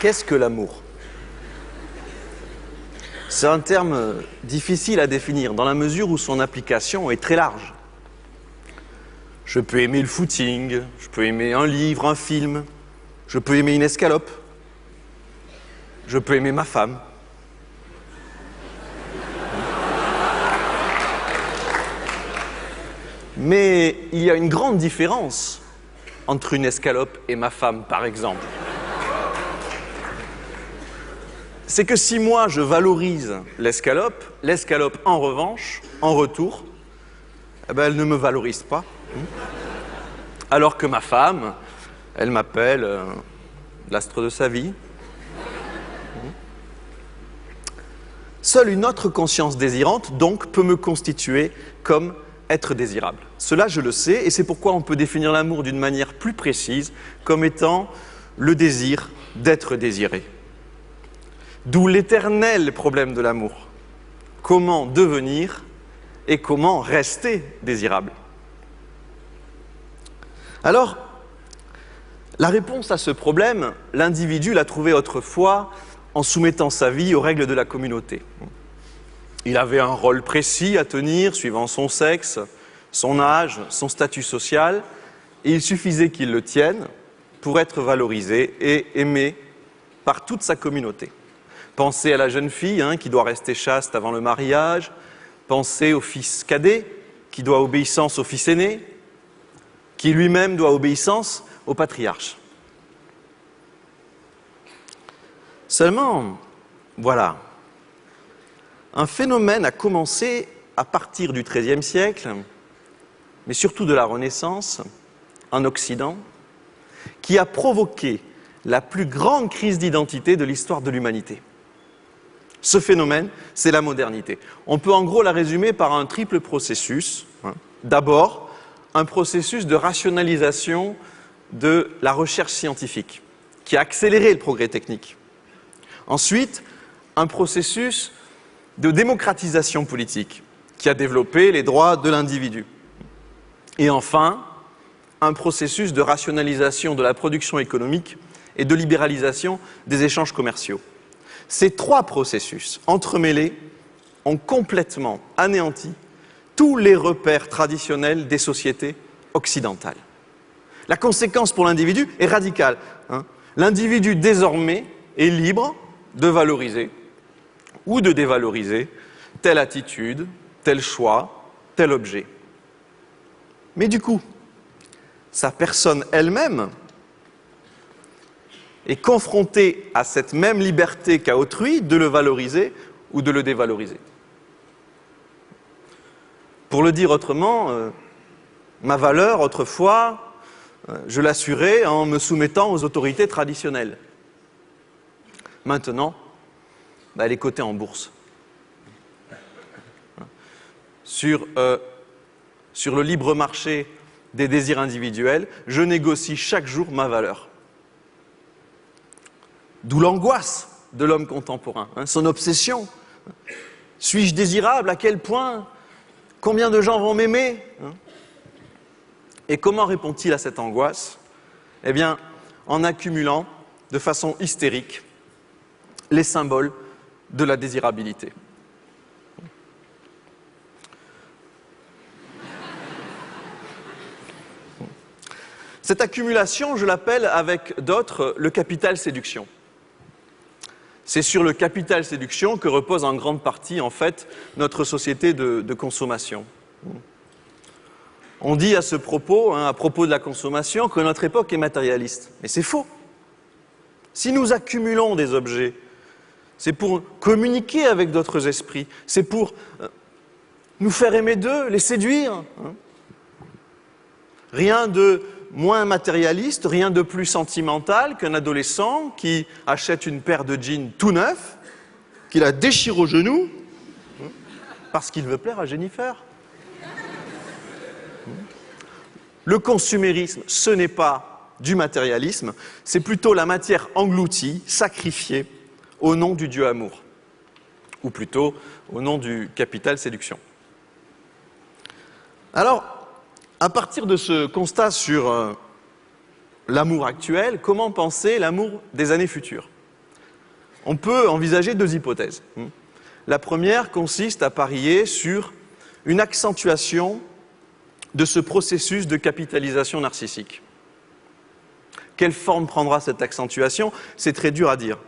Qu'est-ce que l'amour? C'est un terme difficile à définir dans la mesure où son application est très large. Je peux aimer le footing, je peux aimer un livre, un film, je peux aimer une escalope, je peux aimer ma femme. Mais il y a une grande différence entre une escalope et ma femme, par exemple. C'est que si moi je valorise l'escalope, l'escalope en revanche, en retour, eh ben, elle ne me valorise pas. Alors que ma femme, elle m'appelle l'astre de sa vie. Seule une autre conscience désirante, donc, peut me constituer comme être désirable. Cela, je le sais, et c'est pourquoi on peut définir l'amour d'une manière plus précise, comme étant le désir d'être désiré. D'où l'éternel problème de l'amour. Comment devenir et comment rester désirable? Alors, la réponse à ce problème, l'individu l'a trouvée autrefois en soumettant sa vie aux règles de la communauté. Il avait un rôle précis à tenir, suivant son sexe, son âge, son statut social, et il suffisait qu'il le tienne pour être valorisé et aimé par toute sa communauté. Pensez à la jeune fille qui doit rester chaste avant le mariage, pensez au fils cadet qui doit obéissance au fils aîné, qui lui-même doit obéissance au patriarche. Seulement, voilà, un phénomène a commencé à partir du XIIIe siècle, mais surtout de la Renaissance, en Occident, qui a provoqué la plus grande crise d'identité de l'histoire de l'humanité. Ce phénomène, c'est la modernité. On peut en gros la résumer par un triple processus. D'abord, un processus de rationalisation de la recherche scientifique, qui a accéléré le progrès technique. Ensuite, un processus de démocratisation politique, qui a développé les droits de l'individu. Et enfin, un processus de rationalisation de la production économique et de libéralisation des échanges commerciaux. Ces trois processus entremêlés ont complètement anéanti tous les repères traditionnels des sociétés occidentales. La conséquence pour l'individu est radicale. L'individu désormais est libre de valoriser ou de dévaloriser telle attitude, tel choix, tel objet. Mais du coup, sa personne elle-même est confrontée à cette même liberté qu'a autrui de le valoriser ou de le dévaloriser. Pour le dire autrement, ma valeur, autrefois, je l'assurais en me soumettant aux autorités traditionnelles. Maintenant, elle est cotée en bourse. Sur le libre marché des désirs individuels, je négocie chaque jour ma valeur. D'où l'angoisse de l'homme contemporain, son obsession. Suis-je désirable? À quel point? Combien de gens vont m'aimer? Et comment répond-il à cette angoisse? Eh bien, en accumulant de façon hystérique les symboles de la désirabilité. Cette accumulation, je l'appelle avec d'autres le capital séduction. C'est sur le capital séduction que repose en grande partie, en fait, notre société de consommation. On dit à ce propos, à propos de la consommation, que notre époque est matérialiste. Mais c'est faux. Si nous accumulons des objets, c'est pour communiquer avec d'autres esprits, c'est pour nous faire aimer d'eux, les séduire. Rien de moins matérialiste, rien de plus sentimental qu'un adolescent qui achète une paire de jeans tout neuf, qui la déchire au genou, parce qu'il veut plaire à Jennifer. Le consumérisme, ce n'est pas du matérialisme, c'est plutôt la matière engloutie, sacrifiée, au nom du Dieu amour, ou plutôt au nom du capital séduction. Alors, à partir de ce constat sur l'amour actuel, comment penser l'amour des années futures? On peut envisager deux hypothèses. La première consiste à parier sur une accentuation de ce processus de capitalisation narcissique. Quelle forme prendra cette accentuation? C'est très dur à dire,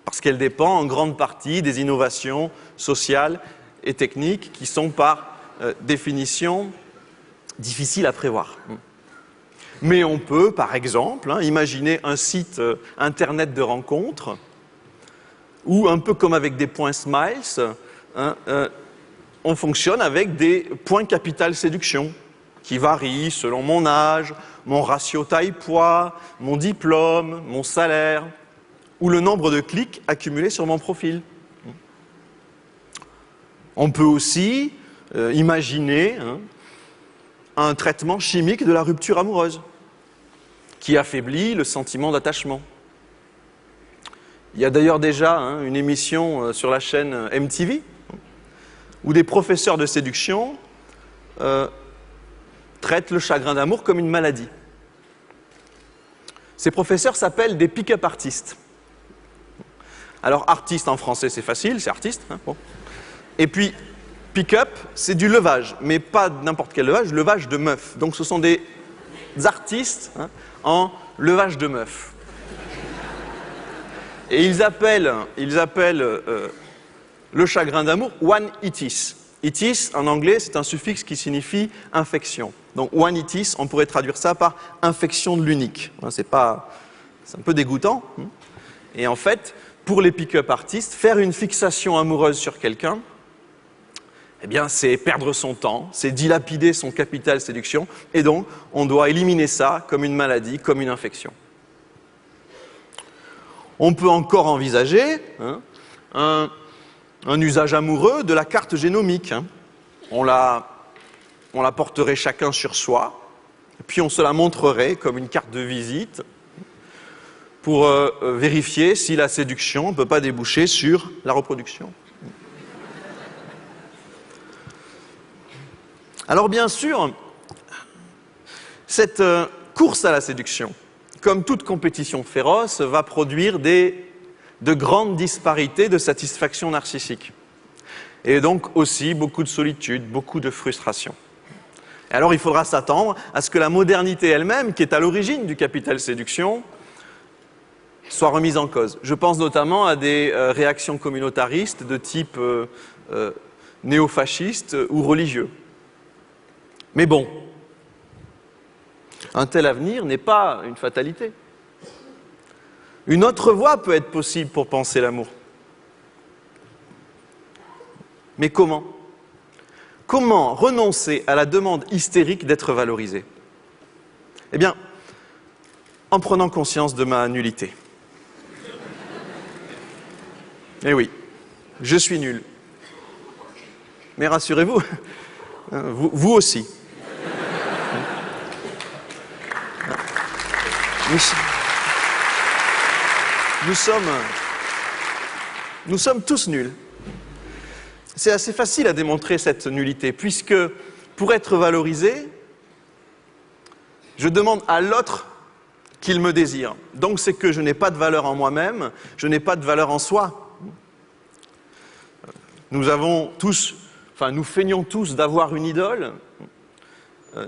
parce qu'elle dépend en grande partie des innovations sociales et techniques qui sont par définition difficiles à prévoir. Mais on peut, par exemple, imaginer un site internet de rencontres où, un peu comme avec des points smiles, on fonctionne avec des points capital séduction qui varient selon mon âge, mon ratio taille-poids, mon diplôme, mon salaire, ou le nombre de clics accumulés sur mon profil. On peut aussi imaginer un traitement chimique de la rupture amoureuse qui affaiblit le sentiment d'attachement. Il y a d'ailleurs déjà une émission sur la chaîne MTV où des professeurs de séduction traitent le chagrin d'amour comme une maladie. Ces professeurs s'appellent des pick-up artistes. Alors, artiste en français, c'est facile, c'est artiste. Bon. Et puis, pick-up, c'est du levage, mais pas n'importe quel levage de meufs. Donc, ce sont des artistes en levage de meufs. Et ils appellent le chagrin d'amour one-itis. Itis, en anglais, c'est un suffixe qui signifie infection. Donc, one-itis, on pourrait traduire ça par infection de l'unique. C'est un peu dégoûtant. Et en fait, pour les pick-up artistes, faire une fixation amoureuse sur quelqu'un, eh bien, c'est perdre son temps, c'est dilapider son capital séduction, et donc, on doit éliminer ça comme une maladie, comme une infection. On peut encore envisager un usage amoureux de la carte génomique. On la porterait chacun sur soi, puis on se la montrerait comme une carte de visite pour vérifier si la séduction ne peut pas déboucher sur la reproduction. Alors bien sûr, cette course à la séduction, comme toute compétition féroce, va produire de grandes disparités de satisfaction narcissique. Et donc aussi beaucoup de solitude, beaucoup de frustration. Et alors il faudra s'attendre à ce que la modernité elle-même, qui est à l'origine du capital séduction, soit remise en cause. Je pense notamment à des réactions communautaristes de type néofasciste ou religieux. Mais bon, un tel avenir n'est pas une fatalité. Une autre voie peut être possible pour penser l'amour. Mais comment? Comment renoncer à la demande hystérique d'être valorisé? Eh bien, en prenant conscience de ma nullité. Eh oui, je suis nul. Mais rassurez-vous, vous aussi. Nous sommes tous nuls. C'est assez facile à démontrer cette nullité, puisque pour être valorisé, je demande à l'autre qu'il me désire. Donc c'est que je n'ai pas de valeur en moi-même, je n'ai pas de valeur en soi. Nous feignons tous d'avoir une idole,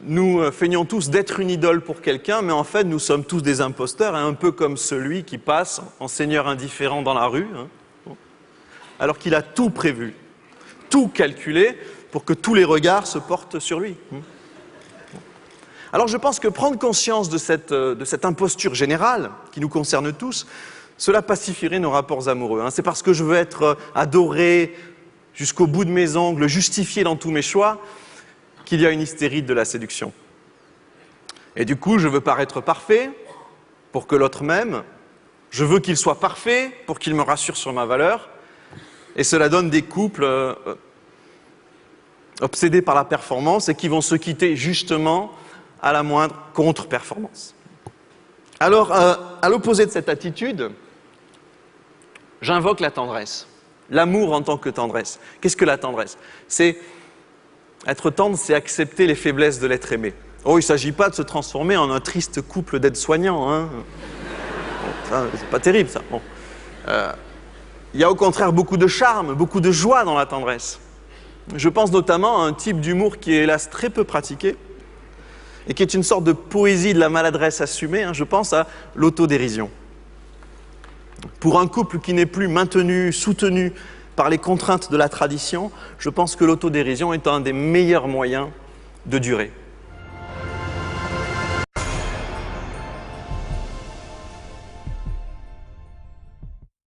nous feignons tous d'être une idole pour quelqu'un, mais en fait nous sommes tous des imposteurs, un peu comme celui qui passe en seigneur indifférent dans la rue, alors qu'il a tout prévu, tout calculé pour que tous les regards se portent sur lui. Alors je pense que prendre conscience de cette imposture générale qui nous concerne tous, cela pacifierait nos rapports amoureux. C'est parce que je veux être adoré jusqu'au bout de mes ongles, justifié dans tous mes choix, qu'il y a une hystérie de la séduction. Et du coup, je veux paraître parfait pour que l'autre m'aime, je veux qu'il soit parfait pour qu'il me rassure sur ma valeur, et cela donne des couples obsédés par la performance et qui vont se quitter justement à la moindre contre-performance. Alors, à l'opposé de cette attitude, j'invoque la tendresse. L'amour en tant que tendresse. Qu'est-ce que la tendresse? Être tendre, c'est accepter les faiblesses de l'être aimé. Oh, il ne s'agit pas de se transformer en un triste couple d'aides-soignants. Ça, c'est pas terrible, ça. Bon. Il y a au contraire beaucoup de charme, beaucoup de joie dans la tendresse. Je pense notamment à un type d'humour qui est hélas très peu pratiqué et qui est une sorte de poésie de la maladresse assumée. Je pense à l'autodérision. Pour un couple qui n'est plus maintenu, soutenu par les contraintes de la tradition, je pense que l'autodérision est un des meilleurs moyens de durer.